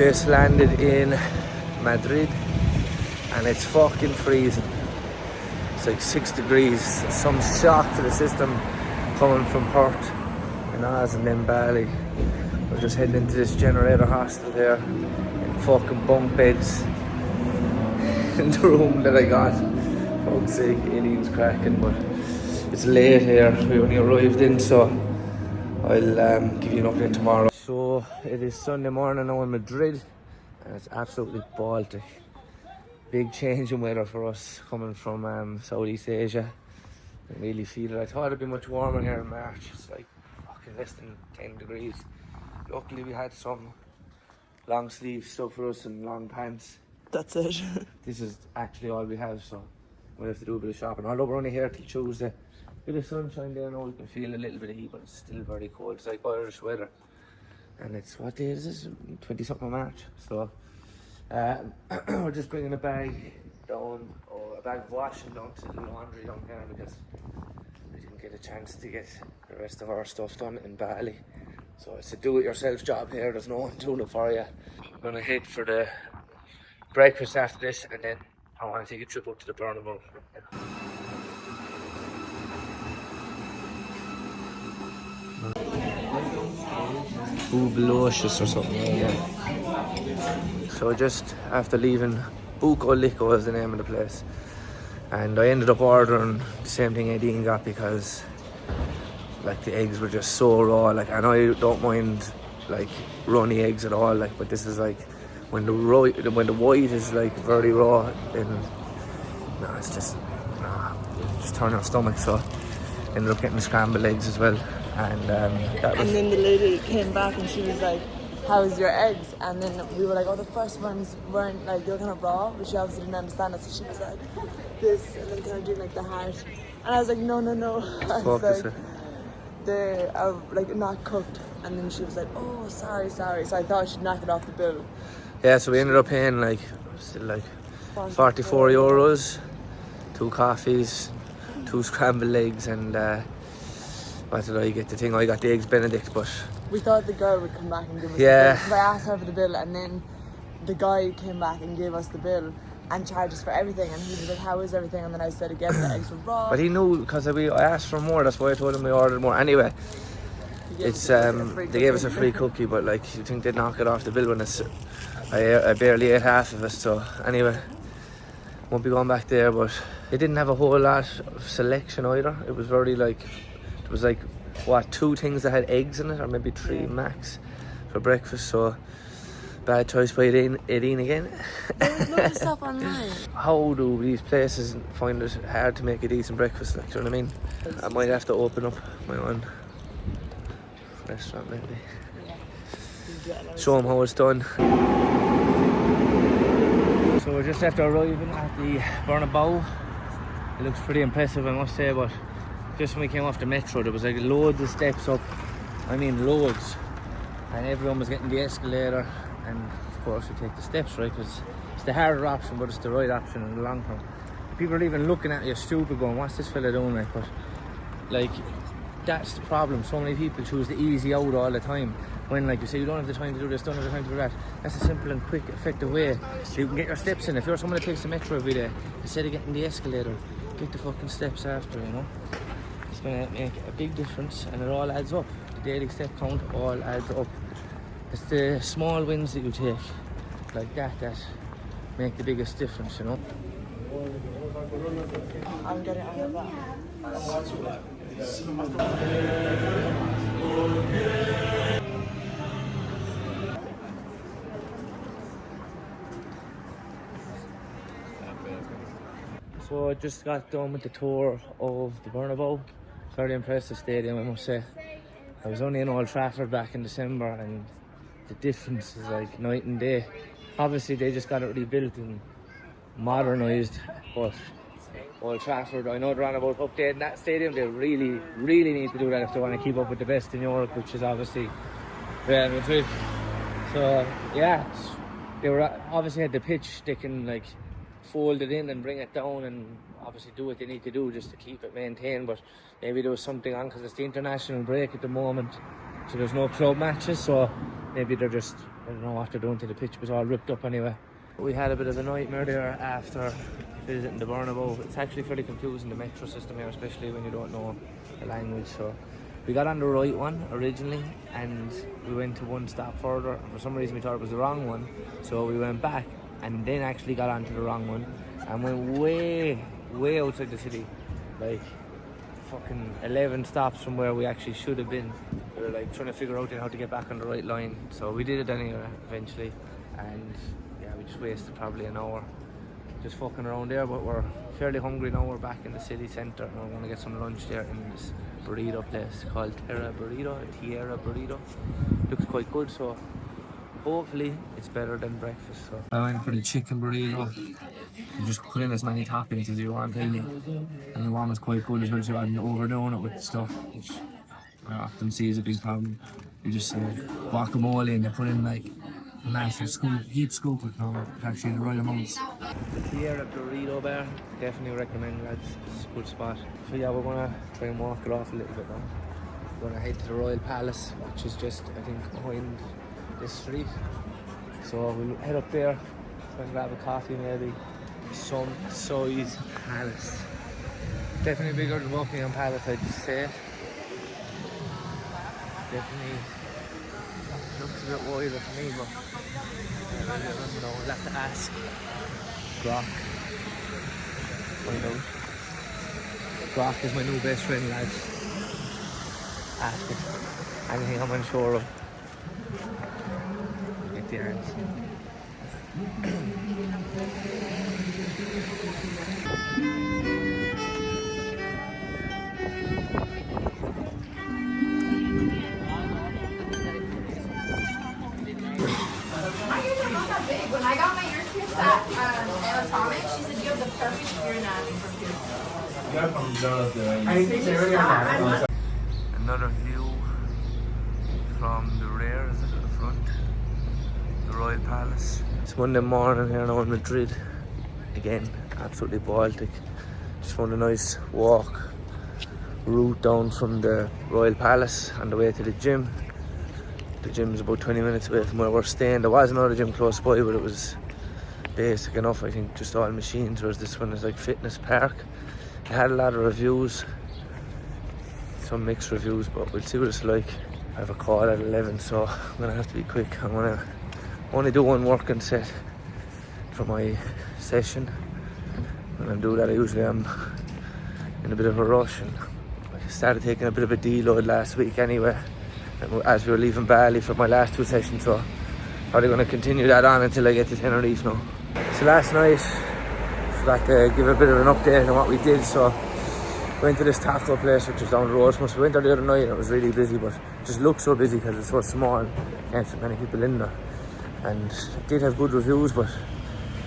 Just landed in Madrid and it's fucking freezing. It's like 6 degrees. Some shock to the system coming from Perth and Oz and then Bali. We're just heading into this generator hostel here in fucking bunk beds in the room that I got. Fuck's sake, aliens cracking, but it's late here. We only arrived in, so I'll give you an update tomorrow. So it is Sunday morning now in Madrid and it's absolutely Baltic. Big change in weather for us coming from Southeast Asia. I really feel it. I thought it'd be much warmer here in March. It's like fucking less than 10 degrees. Luckily we had some long sleeve stuff for us and long pants. That's it. This is actually all we have, so we'll have to do a bit of shopping. Although we're only here till Tuesday. Bit of sunshine there now, we can feel a little bit of heat, but it's still very cold. It's like Irish weather. And it's, what day is this? 20 something of March. So we're just bringing a bag down, or a bag of washing down to the laundry down here because we didn't get a chance to get the rest of our stuff done in Bali. So it's a do-it-yourself job here. There's no one doing it for you. I'm gonna head for the breakfast after this, and then I want to take a trip up to the Bernabeu. Bubelocious or something like that. So just after leaving, Buco Lico is the name of the place, and I ended up ordering the same thing Aideen got because like the eggs were just so raw. Like, and I don't mind like runny eggs at all. Like, but this is like when the white is like very raw, then no, it's just turn our stomach. So ended up getting the scrambled eggs as well. And that was. And then the lady came back and she was like, "How's your eggs?" And then we were like, "Oh, the first ones weren't like, they were kind of raw," but she obviously didn't understand it. So she was like, "This," and then kind of doing like the heart. And I was like, "No." I was like, "They are like not cooked." And then she was like, "Oh, sorry." So I thought she'd knock it off the bill. Yeah, so we ended up paying like still like 44 euros, 2 coffees, 2 scrambled eggs, and what did I get? The thing I got the eggs Benedict, but we thought the girl would come back and give us the bill. So I asked her for the bill, and then the guy came back and gave us the bill and charged us for everything. And he was like, "How is everything?" And then I said again, the eggs were raw. But he knew because I asked for more. That's why I told him we ordered more. Anyway, it's they gave us a free cookie, but like you think they'd knock it off the bill when it's I barely ate half of it. So anyway, won't be going back there. But they didn't have a whole lot of selection either. It was very like. It was like, what, 2 things that had eggs in it, or maybe 3 max for breakfast, so bad choice by Aideen again. There was loads of stuff online. How do these places find it hard to make a decent breakfast, like, do you know what I mean? I might have to open up my own restaurant maybe. Yeah. Show them how it's done. So we're just after arriving at the Bernabeu. It looks pretty impressive, I must say, but just when we came off the metro, there was like loads of steps up. I mean, loads. And everyone was getting the escalator. And of course, we take the steps, right? Because it's the harder option, but it's the right option in the long term. People are even looking at you stupid, going, "What's this fella doing?" Like, but like, that's the problem. So many people choose the easy out all the time. When, like you say, you don't have the time to do this, don't have the time to do that. That's a simple and quick, effective way so you can get your steps in. If you're someone that takes the metro every day, instead of getting the escalator, get the fucking steps after, you know? It's going to make a big difference, and it all adds up. The daily step count all adds up. It's the small wins that you take like that make the biggest difference, you know. I'm getting out of that. So I just got done with the tour of the Bernabeu. Very impressive stadium, I must say. I was only in Old Trafford back in December, and the difference is like night and day. Obviously they just got it rebuilt and modernised, but Old Trafford, I know they're on about updating that stadium. They really need to do that if they want to keep up with the best in Europe, which is obviously Real Madrid. So yeah, they were obviously had the pitch. They can like fold it in and bring it down and obviously do what they need to do just to keep it maintained. But maybe there was something on because it's the international break at the moment, so there's no club matches. So maybe they're just don't know what they're doing to the pitch, it was all ripped up anyway. We had a bit of a nightmare there after visiting the Bernabeu. It's actually fairly confusing, the metro system here, especially when you don't know the language. So we got on the right one originally and we went to one stop further, and for some reason we thought it was the wrong one, so we went back and then actually got onto the wrong one and went way outside the city, like fucking 11 stops from where we actually should have been. We were like trying to figure out how to get back on the right line, so we did it anyway eventually, and yeah, we just wasted probably an hour just fucking around there, but we're fairly hungry now. We're back in the city centre and we're going to get some lunch there in this burrito place called Tierra Burrito. Looks quite good, so hopefully it's better than breakfast. So I went for the chicken burrito. You just put in as many toppings as you want, really. And the one was quite good as well, so I hadn't overdone it with stuff, which I often see as a big problem. You just guacamole and you put in like a massive scoop, heap scoop with actually the right amounts. The Tierra Burrito bar, definitely recommend, lads. It's a good spot. So yeah, we're gonna try and walk it off a little bit now. We're gonna head to the Royal Palace, which is just, I think, behind this street. So we'll head up there, try and grab a coffee maybe. Some size palace. Definitely bigger than Buckingham Palace, I'd say. Definitely looks a bit wider for me, but I don't know, we'll have to ask Brock. Find out. Brock is my new best friend, lads. Ask it. Anything I'm unsure of. Get the answer. When I got my ears pierced at Anatomic, she said you have the perfect ear anatomy for piercing. Another view from the rear, is it, at the front? The Royal Palace. It's Monday morning here now in Madrid. Again, absolutely Baltic. Just found a nice walk route down from the Royal Palace on the way to the gym. The gym's about 20 minutes away from where we're staying. There was another gym close by, but it was basic enough, I think, just all machines, whereas this one is like fitness park. It had a lot of reviews, some mixed reviews, but we'll see what it's like. I have a call at 11, so I'm gonna have to be quick. I'm gonna only do one working set for my session. When I do that, I usually am in a bit of a rush, and I started taking a bit of a deload last week anyway, as we were leaving Bali for my last two sessions, so probably going to continue that on until I get to Tenerife now. So last night, forgot to give a bit of an update on what we did. So we went to this taco place which was down the road from us. We went there the other night and it was really busy, but it just looked so busy because it's so small, can't fit many people in there. And it did have good reviews, but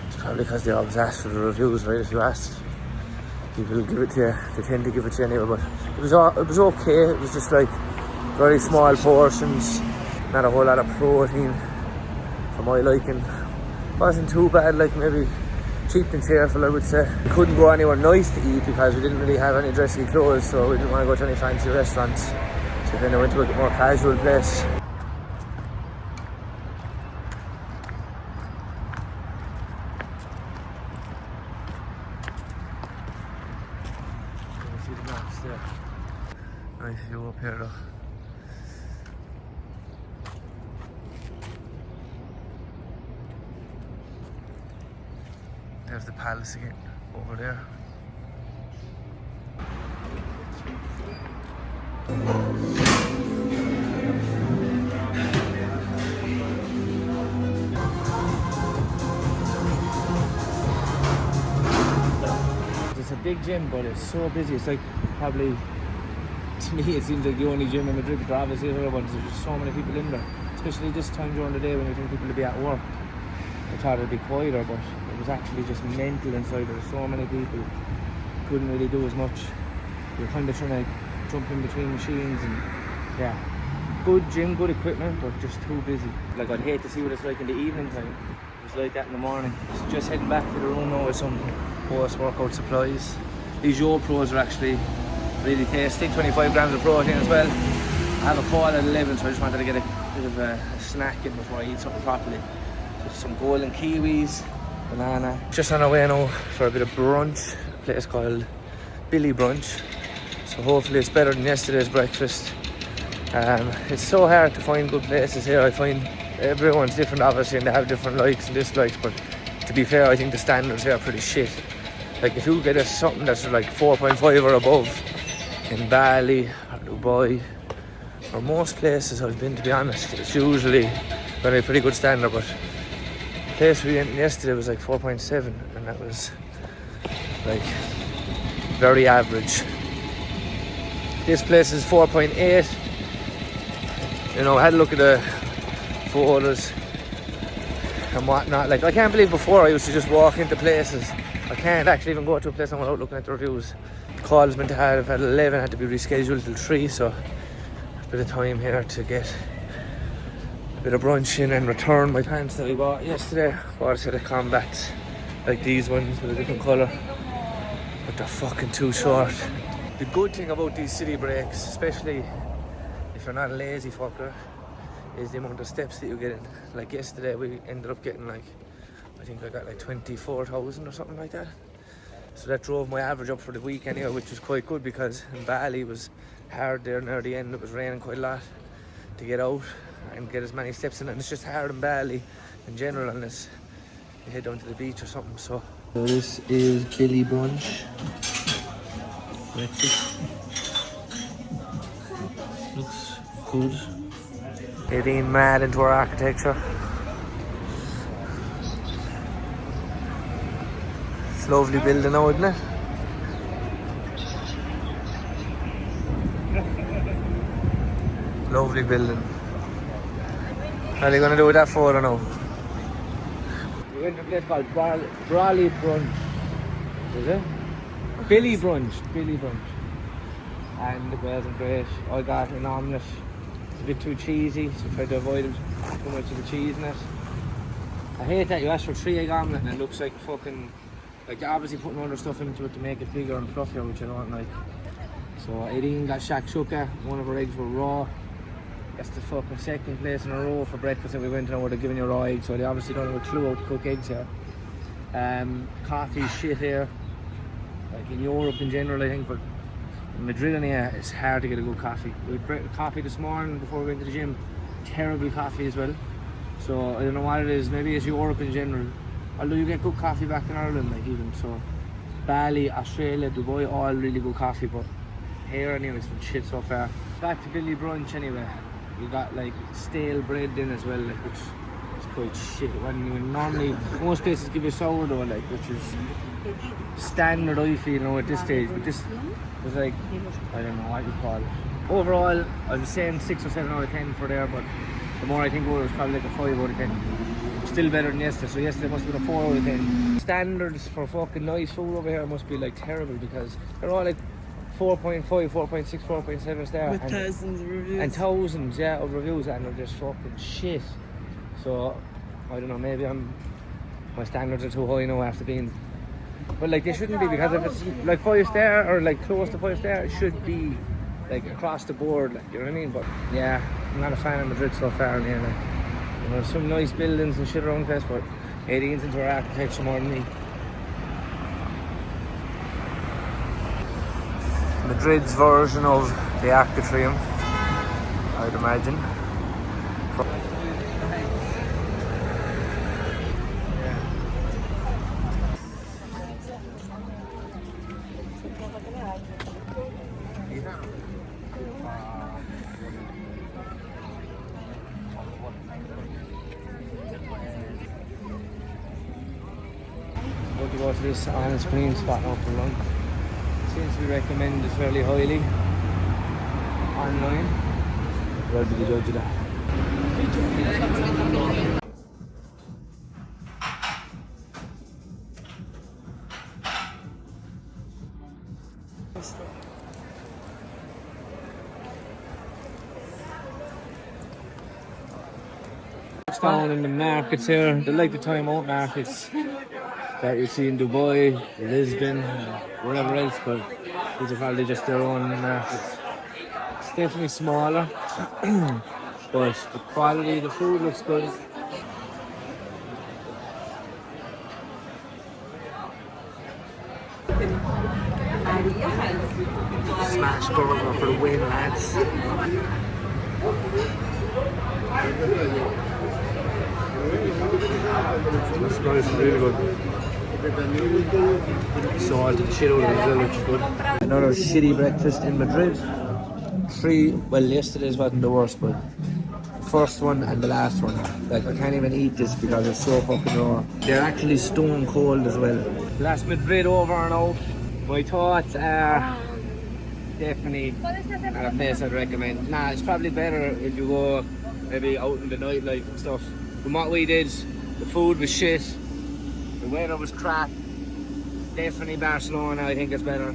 it's probably because they always ask for the reviews, right? If you asked, people will give it to you, they tend to give it to you anyway. But it was okay. It was just like very small portions, not a whole lot of protein for my liking. Wasn't too bad, like maybe cheap and cheerful, I would say. We couldn't go anywhere nice to eat because we didn't really have any dressy clothes, so we didn't want to go to any fancy restaurants. So then I went to a more casual place. You can see the maps there. Nice view up here though. There's the palace again, over there. It's a big gym, but it's so busy. It's like probably, to me, it seems like the only gym in Madrid, but obviously the other ones, there's just so many people in there. Especially this time during the day when you think people will be at work. I thought it'd be quieter, but it was actually just mental inside. There were so many people, couldn't really do as much. We were kind of trying to jump in between machines, and yeah, good gym, good equipment, but just too busy. Like, I'd hate to see what it's like in the evening time. It's like that in the morning. So just heading back to the room now with some post-workout supplies. These Yo Pros are actually really tasty, 25 grams of protein as well. I have a call at 11, so I just wanted to get a bit of a snack in before I eat something properly. Just some golden kiwis, banana. Just on our way now for a bit of brunch. A place called Billy Brunch. So hopefully it's better than yesterday's breakfast. It's so hard to find good places here. I find everyone's different obviously and they have different likes and dislikes, but to be fair I think the standards here are pretty shit. Like if you get us something that's like 4.5 or above in Bali or Dubai or most places I've been, to be honest, it's usually going to be a pretty good standard, but the place we went yesterday was like 4.7 and that was like very average. This place is 4.8. You know, I had a look at the photos and whatnot. Like I can't believe before I used to just walk into places. I can't actually even go to a place without looking at the reviews. The call was meant to have at 11, had to be rescheduled till 3, so a bit of time here to get a bit of brunch in and return my pants that I bought yesterday. Bought a set of combats like these ones with a different colour, but they're fucking too short. The good thing about these city breaks, especially if you're not a lazy fucker, is the amount of steps that you get in. Like yesterday we ended up getting like, I think I got like 24,000 or something like that. So that drove my average up for the week anyway, which was quite good because in Bali it was hard there near the end. It was raining quite a lot to get out and get as many steps in, and it's just hard in Bali in general unless you head down to the beach or something. So this is Billy Brunch. Breakfast. Looks good. Getting mad into our architecture. It's a lovely building now, isn't it? Lovely building. What are you going to do with that photo now? We went to a place called Brawley Brunch. Is it? Billy Brunch. And it wasn't great. I got an omelette. It's a bit too cheesy, so I tried to avoid it. Too much of the cheese in it. I hate that you ask for 3 egg omelette and it looks like fucking, like you're obviously putting other stuff into it to make it bigger and fluffier, which I don't like. So Irene got shakshuka. One of her eggs were raw. That's the fucking second place in a row for breakfast that we went to where they're giving you raw eggs, so they obviously don't have a clue how to cook eggs here. Coffee shit here. Like in Europe in general I think, but in Madrid and here it's hard to get a good coffee. We had coffee this morning before we went to the gym. Terrible coffee as well. So I don't know what it is, maybe it's Europe in general. Although you get good coffee back in Ireland, like even so. Bali, Australia, Dubai, all really good coffee, but here anyway it's been shit so far. Back to Billy Brunch anyway. We got like stale bread in as well, like, which is quite shit. When you normally, most places give you sourdough, like, which is standard I feel, you know, at this stage. But this was like, I don't know what you call it. Overall, I was saying 6 or 7 out of 10 for there, but the more I think about it, was probably like a 5 out of 10. Still better than yesterday, so yesterday must have been a 4 out of 10. Standards for fucking nice food over here must be like terrible because they're all like 4.5, 4.6, 4.7 star. With thousands of reviews. And thousands, yeah, of reviews, and they're just fucking shit. So, I don't know, maybe my standards are too high now after being... But like, they shouldn't be, because if it's like 5 star or like close to 5 star, it should be like across the board, like, you know what I mean? But yeah, I'm not a fan of Madrid so far in here, like. You know, there's some nice buildings and shit around the place, but 18's into our architecture more than me. Madrid's version of the Arc de Triomphe, I'd imagine. About to go to this on-screen spot now for lunch. Seems to be recommended fairly highly online. I'll be the judge of that. Down in the markets here, they're like the time out markets that you see in Dubai, Lisbon, wherever else, but these are probably just their own markets. It's definitely smaller. but the quality of the food looks good. Smash burger for the win, lads. That's nice, really good. Salted shit out of it as well, which is good. Another shitty breakfast in Madrid. Well, yesterday's wasn't the worst, but the first one and the last one. Like, I can't even eat this because it's so fucking raw. They're actually stone cold as well. That's Madrid over and out. My thoughts are definitely not a place I'd recommend. Nah, it's probably better if you go maybe out in the nightlife and stuff. From what we did, the food was shit, the weather was crap. Definitely Barcelona, I think it's better.